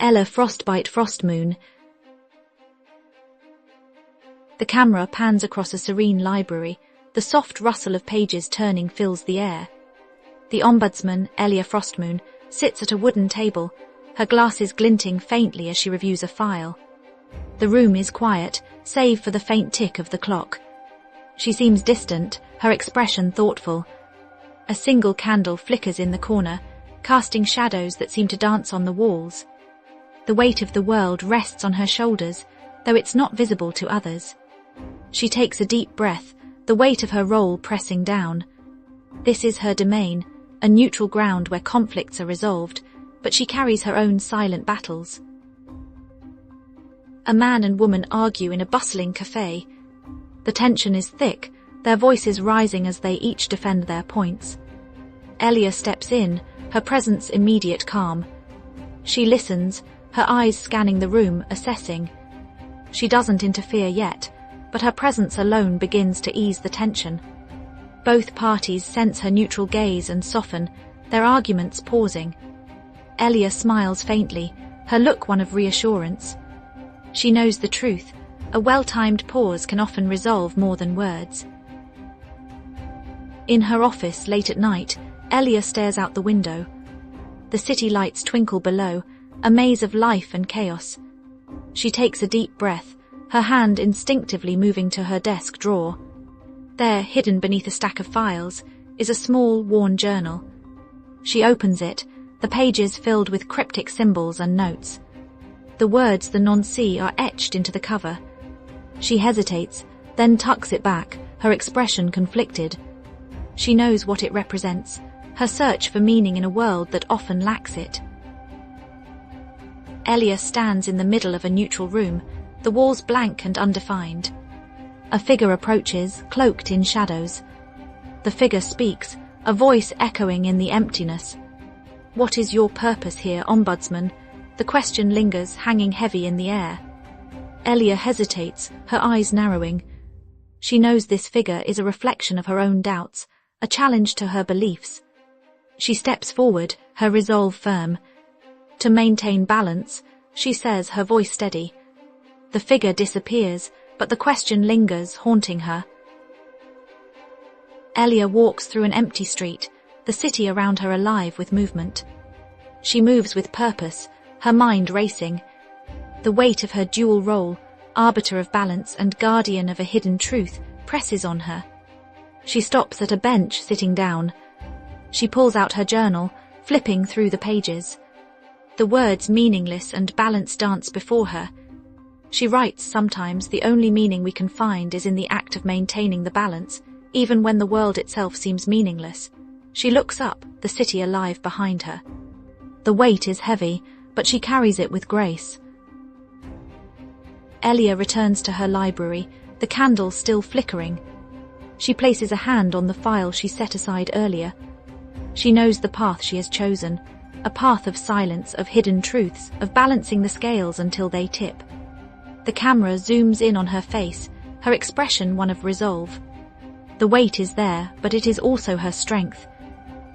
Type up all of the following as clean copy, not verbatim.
Ella Frostbite Frostmoon. The camera pans across a serene library. The soft rustle of pages turning fills the air. The ombudsman, Ella Frostmoon, sits at a wooden table, her glasses glinting faintly as she reviews a file. The room is quiet, save for the faint tick of the clock. She seems distant, her expression thoughtful. A single candle flickers in the corner, casting shadows that seem to dance on the walls. The weight of the world rests on her shoulders, though it's not visible to others. She takes a deep breath, the weight of her role pressing down. This is her domain, a neutral ground where conflicts are resolved, but she carries her own silent battles. A man and woman argue in a bustling cafe. The tension is thick, their voices rising as they each defend their points. Ella steps in, her presence immediate calm. She listens, her eyes scanning the room, assessing. She doesn't interfere yet, but her presence alone begins to ease the tension. Both parties sense her neutral gaze and soften, their arguments pausing. Ella smiles faintly, her look one of reassurance. She knows the truth. A well-timed pause can often resolve more than words. In her office late at night, Ella stares out the window. The city lights twinkle below, a maze of life and chaos. She takes a deep breath, her hand instinctively moving to her desk drawer. There, hidden beneath a stack of files, is a small, worn journal. She opens it, the pages filled with cryptic symbols and notes. The words the non-see are etched into the cover. She hesitates, then tucks it back, her expression conflicted. She knows what it represents, her search for meaning in a world that often lacks it. Ella stands in the middle of a neutral room, the walls blank and undefined. A figure approaches, cloaked in shadows. The figure speaks, a voice echoing in the emptiness. "What is your purpose here, Ombudsman?" The question lingers, hanging heavy in the air. Ella hesitates, her eyes narrowing. She knows this figure is a reflection of her own doubts, a challenge to her beliefs. She steps forward, her resolve firm. To maintain balance, she says, her voice steady. The figure disappears, but the question lingers, haunting her. Ella walks through an empty street, the city around her alive with movement. She moves with purpose, her mind racing. The weight of her dual role, arbiter of balance and guardian of a hidden truth, presses on her. She stops at a bench, sitting down. She pulls out her journal, flipping through the pages. The words meaningless and balance dance before her. She writes sometimes the only meaning we can find is in the act of maintaining the balance, even when the world itself seems meaningless. She looks up, the city alive behind her. The weight is heavy, but she carries it with grace. Ella returns to her library, the candle still flickering. She places a hand on the file she set aside earlier. She knows the path she has chosen, a path of silence, of hidden truths, of balancing the scales until they tip. The camera zooms in on her face, her expression one of resolve. The weight is there, but it is also her strength.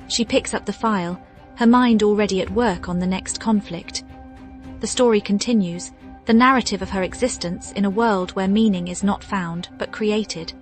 She picks up the file, her mind already at work on the next conflict. The story continues, the narrative of her existence in a world where meaning is not found, but created.